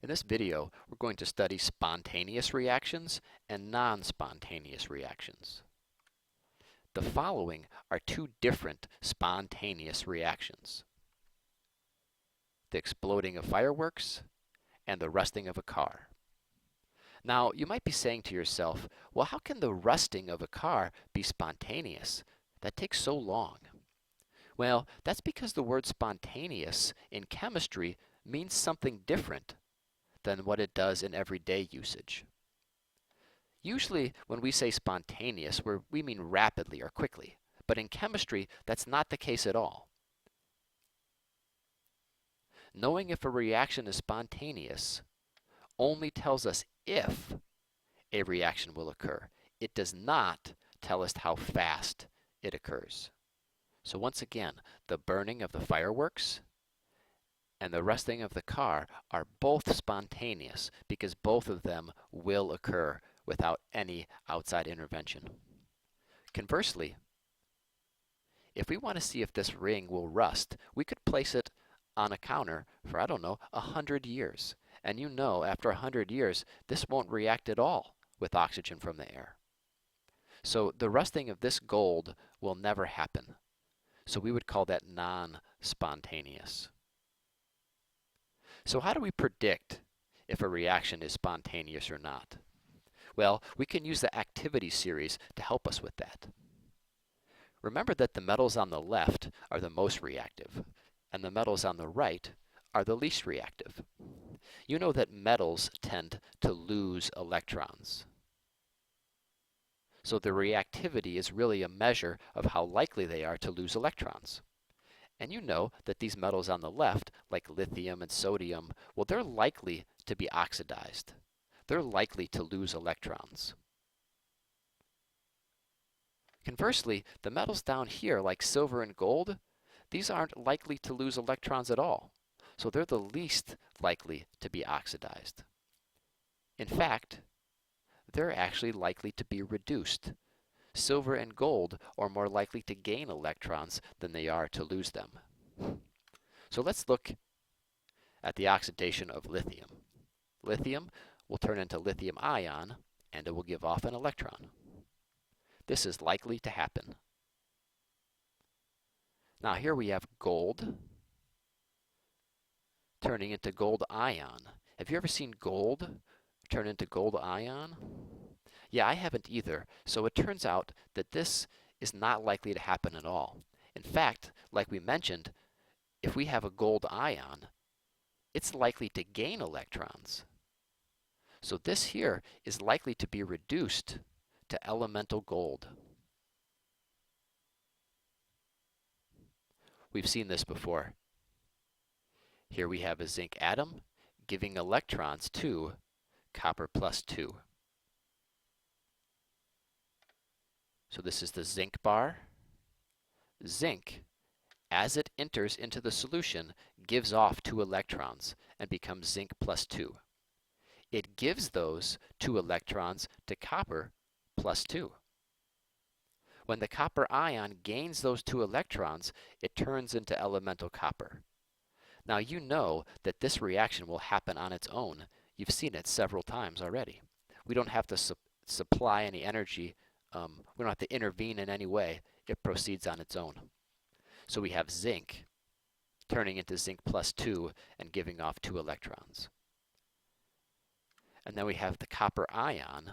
In this video, we're going to study spontaneous reactions and non-spontaneous reactions. The following are two different spontaneous reactions: the exploding of fireworks and the rusting of a car. Now, you might be saying to yourself, well, how can the rusting of a car be spontaneous? That takes so long. Well, that's because the word spontaneous in chemistry means something different than what it does in everyday usage. Usually, when we say spontaneous, we mean rapidly or quickly, but in chemistry, that's not the case at all. Knowing if a reaction is spontaneous only tells us if a reaction will occur. It does not tell us how fast it occurs. So once again, the burning of the fireworks and the rusting of the car are both spontaneous because both of them will occur without any outside intervention. Conversely, if we want to see if this ring will rust, we could place it on a counter for, 100 years. And you know, after 100 years, this won't react at all with oxygen from the air. So the rusting of this gold will never happen. So we would call that non-spontaneous. So how do we predict if a reaction is spontaneous or not? Well, we can use the activity series to help us with that. Remember that the metals on the left are the most reactive, and the metals on the right are the least reactive. You know that metals tend to lose electrons. So the reactivity is really a measure of how likely they are to lose electrons. And you know that these metals on the left, like lithium and sodium, well, they're likely to be oxidized. They're likely to lose electrons. Conversely, the metals down here, like silver and gold, these aren't likely to lose electrons at all. So they're the least likely to be oxidized. In fact, they're actually likely to be reduced. Silver and gold are more likely to gain electrons than they are to lose them. So let's look at the oxidation of lithium. Lithium will turn into lithium ion, and it will give off an electron. This is likely to happen. Now here we have gold turning into gold ion. Have you ever seen gold turn into gold ion? Yeah, I haven't either. So it turns out that this is not likely to happen at all. In fact, like we mentioned, if we have a gold ion, it's likely to gain electrons. So this here is likely to be reduced to elemental gold. We've seen this before. Here we have a zinc atom giving electrons to copper plus 2. So this is the zinc bar. Zinc, as it enters into the solution, gives off 2 electrons and becomes zinc plus 2. It gives those 2 electrons to copper plus 2. When the copper ion gains those 2 electrons, it turns into elemental copper. Now you know that this reaction will happen on its own. You've seen it several times already. We don't have to supply any energy. We don't have to intervene in any way. It proceeds on its own. So we have zinc turning into zinc plus 2 and giving off 2 electrons. And then we have the copper ion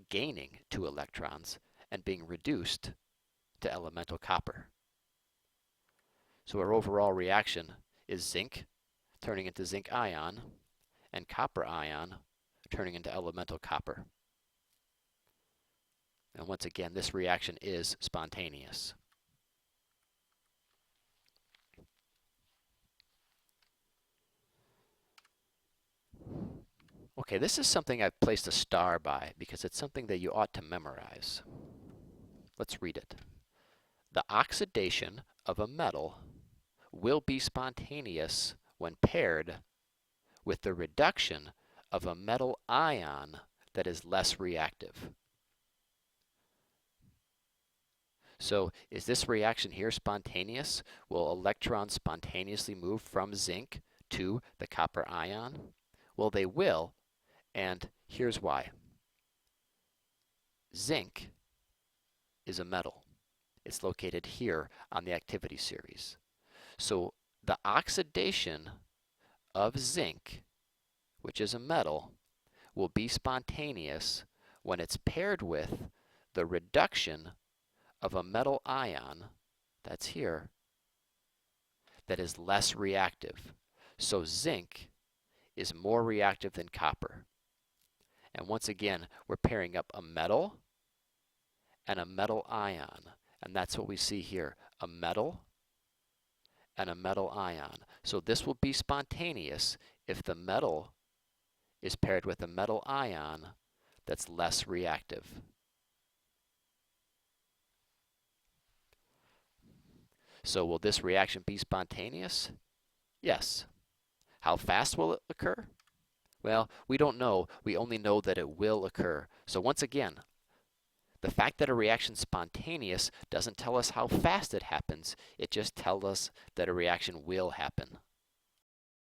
gaining 2 electrons and being reduced to elemental copper. So our overall reaction is zinc turning into zinc ion and copper ion turning into elemental copper. And once again, this reaction is spontaneous. Okay, this is something I've placed a star by because it's something that you ought to memorize. Let's read it. The oxidation of a metal will be spontaneous when paired with the reduction of a metal ion that is less reactive. So is this reaction here spontaneous? Will electrons spontaneously move from zinc to the copper ion? Well, they will, and here's why. Zinc is a metal. It's located here on the activity series. So the oxidation of zinc, which is a metal, will be spontaneous when it's paired with the reduction of a metal ion, that's here, that is less reactive. So zinc is more reactive than copper. And once again, we're pairing up a metal and a metal ion. And that's what we see here, a metal and a metal ion. So this will be spontaneous if the metal is paired with a metal ion that's less reactive. So will this reaction be spontaneous? Yes. How fast will it occur? Well, we don't know. We only know that it will occur. So once again, the fact that a reaction is spontaneous doesn't tell us how fast it happens. It just tells us that a reaction will happen.